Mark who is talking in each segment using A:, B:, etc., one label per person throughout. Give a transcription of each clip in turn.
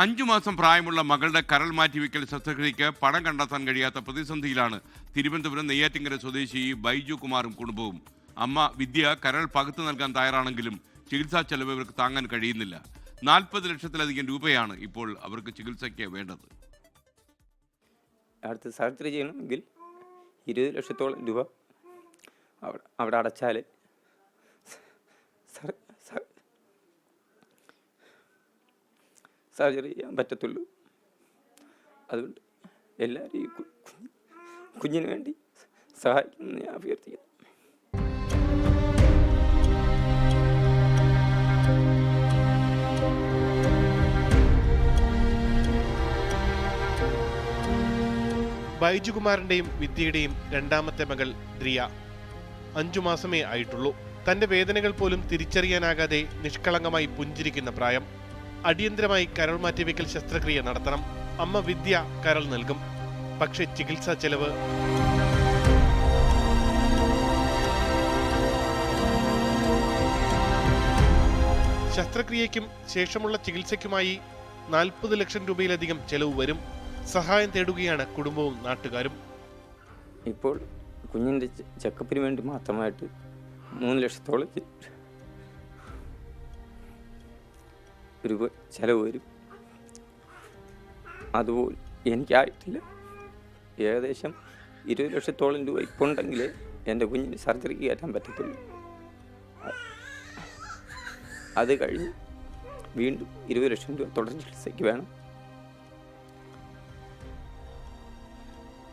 A: 5 മാസം പ്രായമുള്ള മകളുടെ കരൾ മാറ്റിവെക്കൽ ശസ്ത്രക്രിയയ്ക്ക് പണം കണ്ടെത്താൻ കഴിയാത്ത പ്രതിസന്ധിയിലാണ് തിരുവനന്തപുരം നെയ്യാറ്റിങ്കര സ്വദേശി ബൈജു കുമാറും കുടുംബവും. അമ്മ വിദ്യ കരൾ പകുത്തു നൽകാൻ തയ്യാറാണെങ്കിലും ചികിത്സാ ചെലവ് ഇവർക്ക് താങ്ങാൻ കഴിയുന്നില്ല. 40 ലക്ഷത്തിലധികം രൂപയാണ് ഇപ്പോൾ അവർക്ക് ചികിത്സയ്ക്ക് വേണ്ടത്.
B: അടുത്ത് സർജറി ചെയ്യണമെങ്കിൽ 20 ലക്ഷത്തോളം രൂപ അവിടെ അടച്ചാൽ സർജറി ചെയ്യാൻ പറ്റത്തുള്ളൂ. അതുകൊണ്ട് എല്ലാവരും ഈ കുഞ്ഞിന് വേണ്ടി സഹായിക്കണമെന്ന് ഞാൻ അഭ്യർത്ഥിക്കുന്നു.
C: ബൈജുകുമാറിന്റെയും വിദ്യയുടെയും രണ്ടാമത്തെ മകൾ ദ്രിയ 5 മാസമേ ആയിട്ടുള്ളൂ. തന്റെ വേദനകൾ പോലും തിരിച്ചറിയാനാകാതെ നിഷ്കളങ്കമായി പുഞ്ചിരിക്കുന്ന പ്രായം. അടിയന്തരമായി കരൾ മാറ്റിവെക്കൽ ശസ്ത്രക്രിയ നടത്തണം. അമ്മ വിദ്യ കരൾ നൽകും. പക്ഷേ ചികിത്സാ ചെലവ് ശസ്ത്രക്രിയയ്ക്കും ശേഷമുള്ള ചികിത്സയ്ക്കുമായി 40 ലക്ഷം രൂപയിലധികം ചെലവ് വരും. സഹായം തേടുകയാണ് കുടുംബവും നാട്ടുകാരും.
B: ഇപ്പോൾ കുഞ്ഞിൻ്റെ ചെക്കപ്പിന് വേണ്ടി മാത്രമായിട്ട് 3 ലക്ഷത്തോളം രൂപ ചെലവ് വരും. അതുപോലെ എനിക്കായിട്ടില്ല. ഏകദേശം 20 ലക്ഷത്തോളം രൂപ ഇപ്പോൾ ഉണ്ടെങ്കിൽ എൻ്റെ കുഞ്ഞിന് സർജറിക്ക് കയറ്റാൻ പറ്റത്തുള്ളൂ. അത് കഴിഞ്ഞ് വീണ്ടും 20 ലക്ഷം രൂപ തുടർ ചികിത്സയ്ക്ക് വേണം.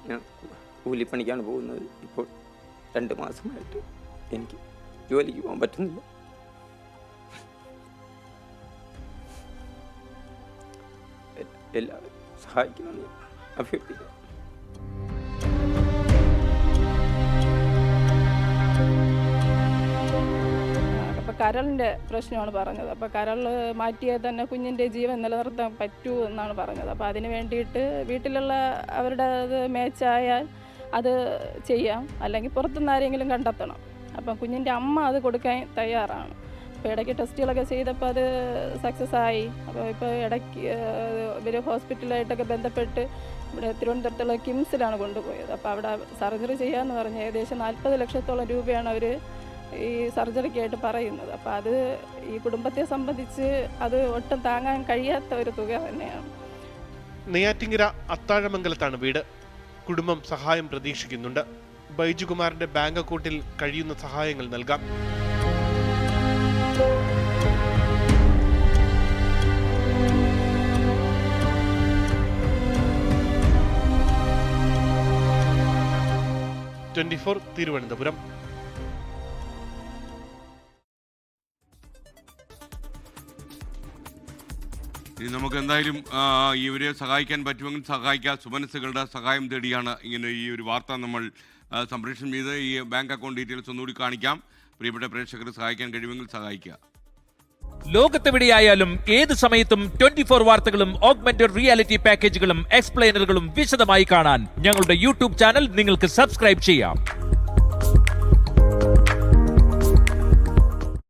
B: ഞാൻ കൂലിപ്പണിക്കാണ് പോകുന്നത്. ഇപ്പോൾ 2 മാസമായിട്ട് എനിക്ക് ജോലിക്ക് പോകാൻ പറ്റുന്നില്ല. എല്ലാവരും സഹായിക്കണമെന്ന് അഭ്യർത്ഥിക്കുന്നു.
D: അപ്പോൾ കരളിൻ്റെ പ്രശ്നമാണ് പറഞ്ഞത്. അപ്പോൾ കരൾ മാറ്റിയാൽ തന്നെ കുഞ്ഞിൻ്റെ ജീവൻ നിലനിർത്താൻ പറ്റൂ എന്നാണ് പറഞ്ഞത്. അപ്പോൾ അതിന് വേണ്ടിയിട്ട് വീട്ടിലുള്ള അവരുടെ അത് മാച്ചായാൽ അത് ചെയ്യാം, അല്ലെങ്കിൽ പുറത്തുനിന്ന് ആരെങ്കിലും കണ്ടെത്തണം. അപ്പം കുഞ്ഞിൻ്റെ അമ്മ അത് കൊടുക്കാൻ തയ്യാറാണ്. അപ്പോൾ ഇടയ്ക്ക് ടെസ്റ്റുകളൊക്കെ ചെയ്തപ്പോൾ അത് സക്സസ് ആയി. അപ്പോൾ ഇപ്പോൾ ഇടയ്ക്ക് ഇവർ ഹോസ്പിറ്റലായിട്ടൊക്കെ ബന്ധപ്പെട്ട് ഇവിടെ തിരുവനന്തപുരത്തുള്ള കിംസിലാണ് കൊണ്ടുപോയത്. അപ്പോൾ അവിടെ സർജറി ചെയ്യാമെന്ന് പറഞ്ഞ് ഏകദേശം 40 ലക്ഷത്തോളം രൂപയാണ് അവർ ഈ സർജറിക്കായിട്ട് പറയുന്നത്. അപ്പോൾ അത് ഈ കുടുംബത്തെ സംബന്ധിച്ച് അത് ഒട്ടും താങ്ങാൻ കഴിയാത്ത ഒരു തുക തന്നെയാണ്.
C: നെയ്യാറ്റിങ്കര അത്താഴമംഗലത്താണ് വീട്. കുടുംബം സഹായം പ്രതീക്ഷിക്കുന്നുണ്ട്. ബൈജുകുമാറിന്റെ ബാങ്ക് അക്കൗണ്ടിൽ കഴിയുന്ന സഹായങ്ങൾ നൽകാം. തിരുവനന്തപുരം.
A: ഇനി നമുക്ക് എന്തായാലും ഇവരെ സഹായിക്കാൻ പറ്റുമെങ്കിൽ സഹായിക്കാം. സുമനസ്സുകളുടെ സഹായം തേടിയാണ് ഇങ്ങനെ ഈ ഒരു വാർത്ത നമ്മൾ സംപ്രേഷണം ചെയ്ത് ഈ ബാങ്ക് അക്കൗണ്ട് ഡീറ്റെയിൽസ് ഒന്നുകൂടി കാണിക്കാം. പ്രിയപ്പെട്ട പ്രേക്ഷകരെ സഹായിക്കാൻ കഴിയുമെങ്കിൽ സഹായിക്കുക.
E: ലോകത്തെവിടെയായാലും ഏത് സമയത്തും 24 വാർത്തകളും ഓഗ്മെന്റഡ് റിയാലിറ്റി പാക്കേജുകളും എക്സ്പ്ലെയിനറുകളും വിശദമായി കാണാൻ ഞങ്ങളുടെ യൂട്യൂബ് ചാനൽ നിങ്ങൾക്ക് സബ്സ്ക്രൈബ് ചെയ്യാം.